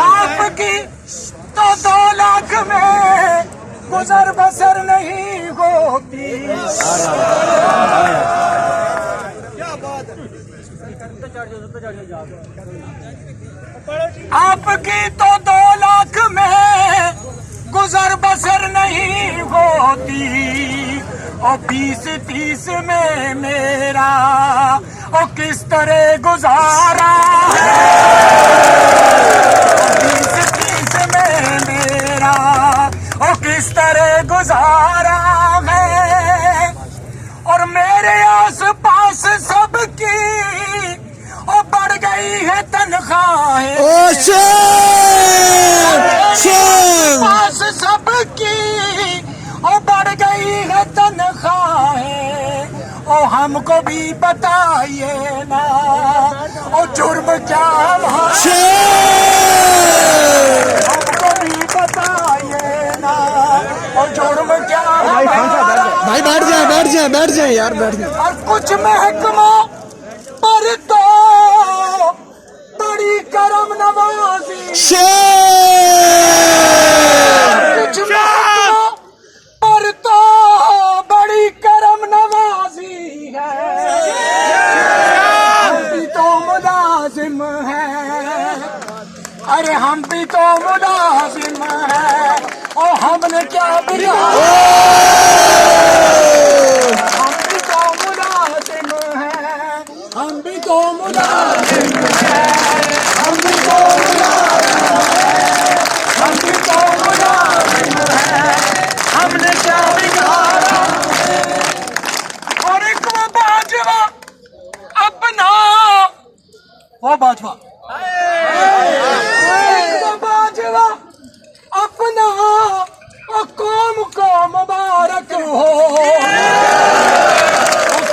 आपकी तो 2 लाख में गुजर बसर नहीं होती। आपकी तो 2 लाख में गुजर बसर नहीं होती। और 20-30 में मेरा और किस तरह गुजारा है। 20-30 में मेरा और किस तरह गुजारा है। और मेरे आस पास सबकी और बढ़ गई है तनख्वाहें। पास सबकी और बढ़ गई है तनख्वाहें। और हमको भी बताइए ना और जुर्म क्या है। हमको भी बताइए ना और जुर्म क्या है। भाई बैठ जाए यार, बैठ जाए। और कुछ महकमों पर तो बड़ी करम नवाजी। कुछ महकमों पर तो बड़ी करम नवाजी है। हम भी तो मुलाजिम है। अरे हम भी तो मुलाजिम है। और हमने क्या बिगाड़ा। हम भी तो मुलाजिम है। हम भी तो मुलाजिम है। हम भी तो मुलाजिम है। हम भी तो मुलाजिम है। हमने क्या बिगाड़ा। और एक वो बाजवा अपना वो बाजवा वो बाजवा अपना और कौम को मुबारक हो।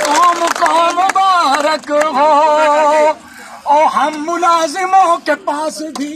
कौम को मुबारक हो। और हम मुलाजिमों के पास भी